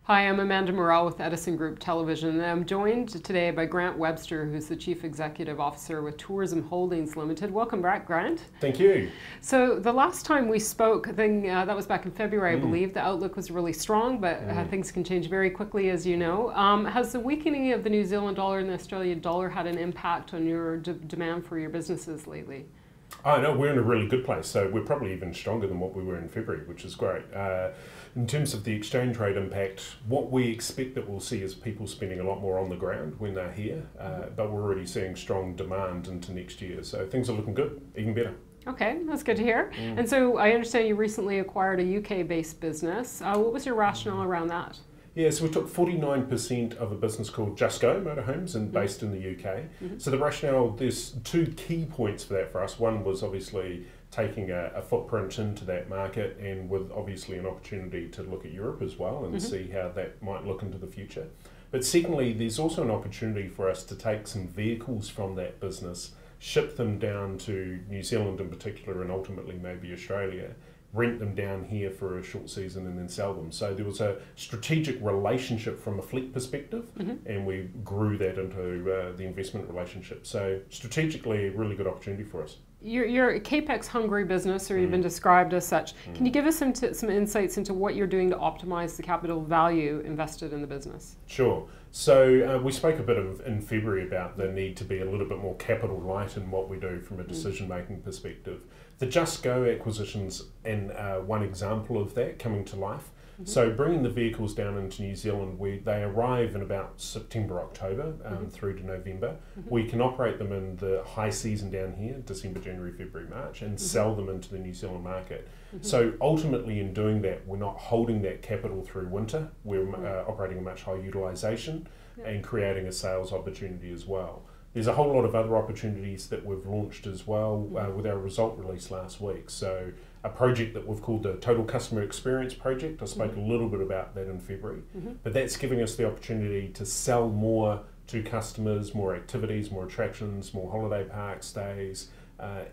Hi, I'm Amanda Morrell with Edison Group Television, and I'm joined today by Grant Webster, who's the Chief Executive Officer with Tourism Holdings Limited. Welcome back, Grant. Thank you. So the last time we spoke, I think that was back in February, I believe, the outlook was really strong, but things can change very quickly, as you know. Has the weakening of the New Zealand dollar and the Australian dollar had an impact on your demand for your businesses lately? Oh no, we're in a really good place. So we're probably even stronger than what we were in February, which is great. In terms of the exchange rate impact, what we expect that we'll see is people spending a lot more on the ground when they're here, but we're already seeing strong demand into next year. So things are looking good, even better. Okay, that's good to hear. And so I understand you recently acquired a UK-based business. What was your rationale around that? Yeah, so we took 49% of a business called Jesco motorhomes and based in the UK. So the rationale, there's two key points for that for us. One was obviously taking a footprint into that market, and with obviously an opportunity to look at Europe as well and see how that might look into the future. But secondly, there's also an opportunity for us to take some vehicles from that business, ship them down to New Zealand in particular, and ultimately maybe Australia, rent them down here for a short season and then sell them. So there was a strategic relationship from a fleet perspective, and we grew that into the investment relationship. So strategically, a really good opportunity for us. You're a capex hungry business, or you've been described as such. Can you give us some insights into what you're doing to optimize the capital value invested in the business? Sure. So we spoke a bit in February about the need to be a little bit more capital light in what we do from a decision making perspective. The Just Go acquisitions and one example of that coming to life. So bringing the vehicles down into New Zealand, they arrive in about September, October through to November. We can operate them in the high season down here, December, January, February, March, and sell them into the New Zealand market. So ultimately in doing that, we're not holding that capital through winter. We're operating a much higher utilisation and creating a sales opportunity as well. There's a whole lot of other opportunities that we've launched as well with our result release last week. So a project that we've called the Total Customer Experience Project. I spoke a little bit about that in February, but that's giving us the opportunity to sell more to customers, more activities, more attractions, more holiday park stays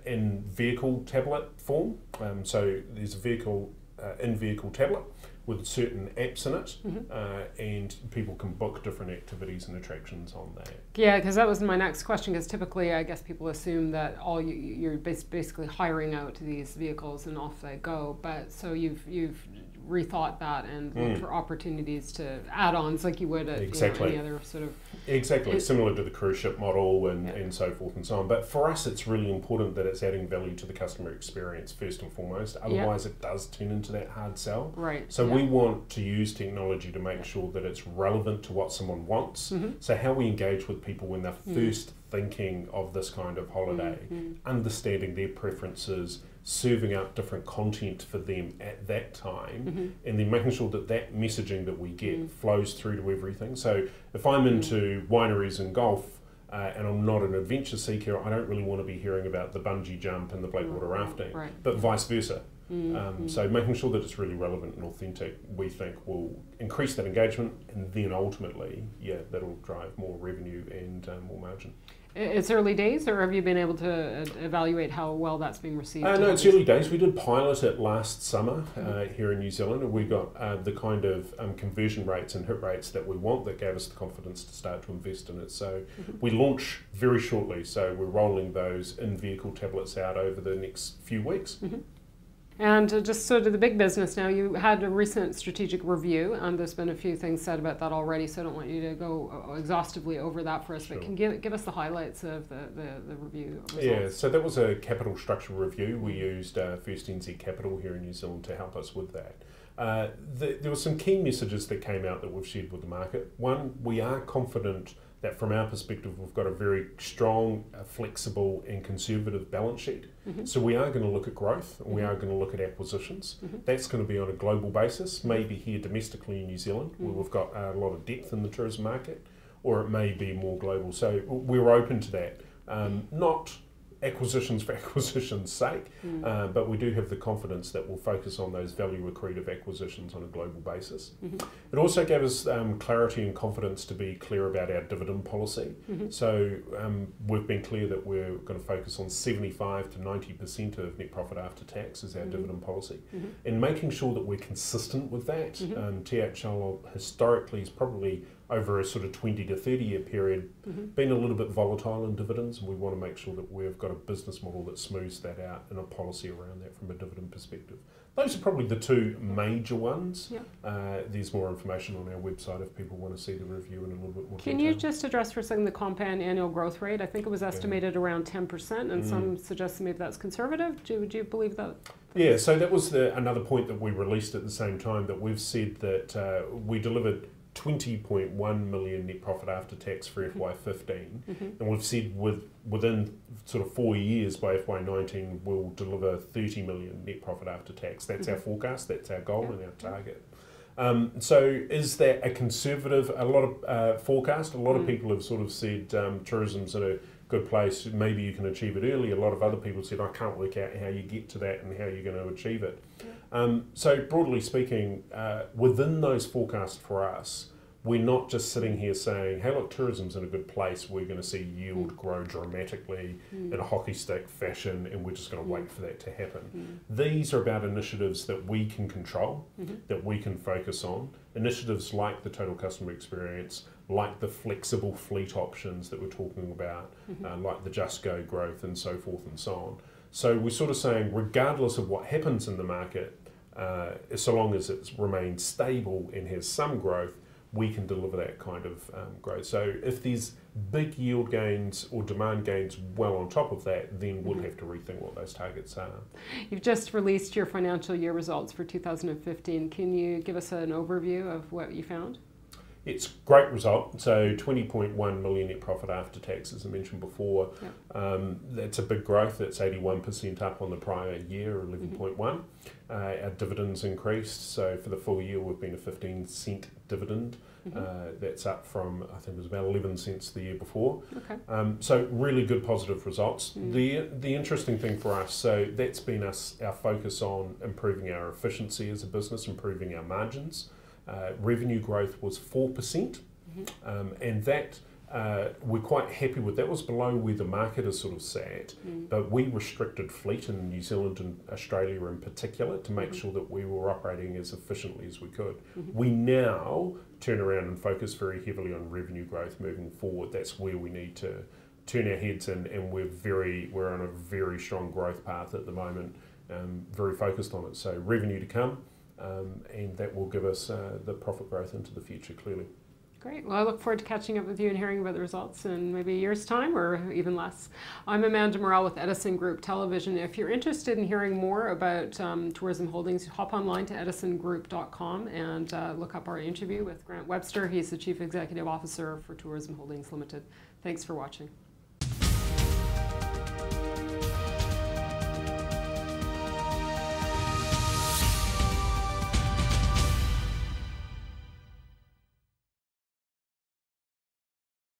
in vehicle tablet form. So there's a vehicle in-vehicle tablet with certain apps in it, and people can book different activities and attractions on that. Yeah, because that was my next question, because typically I guess people assume that you're basically hiring out these vehicles and off they go, but so you've rethought that and looked for opportunities to add-ons like you would at any other sort of... Exactly, similar to the cruise ship model and so forth and so on. But for us, it's really important that it's adding value to the customer experience first and foremost. Otherwise, it does turn into that hard sell. Right. So we want to use technology to make sure that it's relevant to what someone wants. So how we engage with people when they're first thinking of this kind of holiday, understanding their preferences, serving up different content for them at that time, and then making sure that that messaging that we get flows through to everything. So if I'm into wineries and golf and I'm not an adventure seeker, I don't really want to be hearing about the bungee jump and the blackwater rafting, but vice versa. So making sure that it's really relevant and authentic, we think will increase that engagement, and then ultimately, that'll drive more revenue and more margin. It's early days, or have you been able to evaluate how well that's being received? No, it's early days. We did pilot it last summer here in New Zealand, and we got the kind of conversion rates and hit rates that we want that gave us the confidence to start to invest in it. So we launch very shortly, so we're rolling those in-vehicle tablets out over the next few weeks. And just sort of the big business now, you had a recent strategic review, and there's been a few things said about that already, so I don't want you to go exhaustively over that for us, but can you give us the highlights of the review results? Yeah, so that was a capital structure review. We used First NZ Capital here in New Zealand to help us with that. There were some key messages that came out that we've shared with the market. One, we are confident that from our perspective, we've got a very strong, flexible and conservative balance sheet. So we are going to look at growth, and we are going to look at acquisitions. That's going to be on a global basis, maybe here domestically in New Zealand, where we've got a lot of depth in the tourism market, or it may be more global. So we're open to that. Not acquisitions for acquisition's sake, but we do have the confidence that we'll focus on those value accretive acquisitions on a global basis. It also gave us clarity and confidence to be clear about our dividend policy. So we've been clear that we're going to focus on 75 to 90% of net profit after tax as our dividend policy, and making sure that we're consistent with that. THL historically is probably over a sort of 20 to 30 year period been a little bit volatile in dividends, and we want to make sure that we've got a business model that smooths that out and a policy around that from a dividend perspective. Those are probably the two major ones. There's more information on our website if people want to see the review in a little bit more detail. Can you just address for a second the compound annual growth rate? I think it was estimated around 10%, and some suggest maybe that's conservative. Would you believe that? Yeah, so that was another point that we released at the same time, that we've said that we delivered 20.1 million net profit after tax for FY15, and we've said within sort of 4 years by FY19 we'll deliver 30 million net profit after tax. That's our forecast, that's our goal and our target. So is that a conservative forecast? A lot of people have sort of said tourism's in a good place, maybe you can achieve it early. A lot of other people said I can't work out how you get to that and how you're going to achieve it. So broadly speaking, within those forecasts for us, we're not just sitting here saying, hey look, tourism's in a good place, we're going to see yield grow dramatically in a hockey stick fashion and we're just going to wait for that to happen. These are about initiatives that we can control, that we can focus on. Initiatives like the total customer experience, like the flexible fleet options that we're talking about, like the Jesco growth and so forth and so on. So we're sort of saying, regardless of what happens in the market, so long as it remains stable and has some growth, we can deliver that kind of growth. So if there's big yield gains or demand gains well on top of that, then we'll have to rethink what those targets are. You've just released your financial year results for 2015. Can you give us an overview of what you found? It's a great result. So 20.1 million net profit after tax, as I mentioned before. That's a big growth. That's 81% up on the prior year, 11.1. Our dividends increased. So for the full year, we've been a 15-cent dividend. That's up from, I think it was about 11 cents the year before. So really good positive results. The interesting thing for us, so that's been our focus on improving our efficiency as a business, improving our margins. Revenue growth was 4%, and that we're quite happy with. That was below where the market is sort of sat, but we restricted fleet in New Zealand and Australia in particular to make sure that we were operating as efficiently as we could. We now turn around and focus very heavily on revenue growth moving forward. That's where we need to turn our heads in, and we're on a very strong growth path at the moment, very focused on it. So revenue to come. And that will give us the profit growth into the future, clearly. Great. Well, I look forward to catching up with you and hearing about the results in maybe a year's time or even less. I'm Amanda Morrell with Edison Group Television. If you're interested in hearing more about tourism holdings, hop online to edisongroup.com and look up our interview with Grant Webster. He's the Chief Executive Officer for Tourism Holdings Limited. Thanks for watching.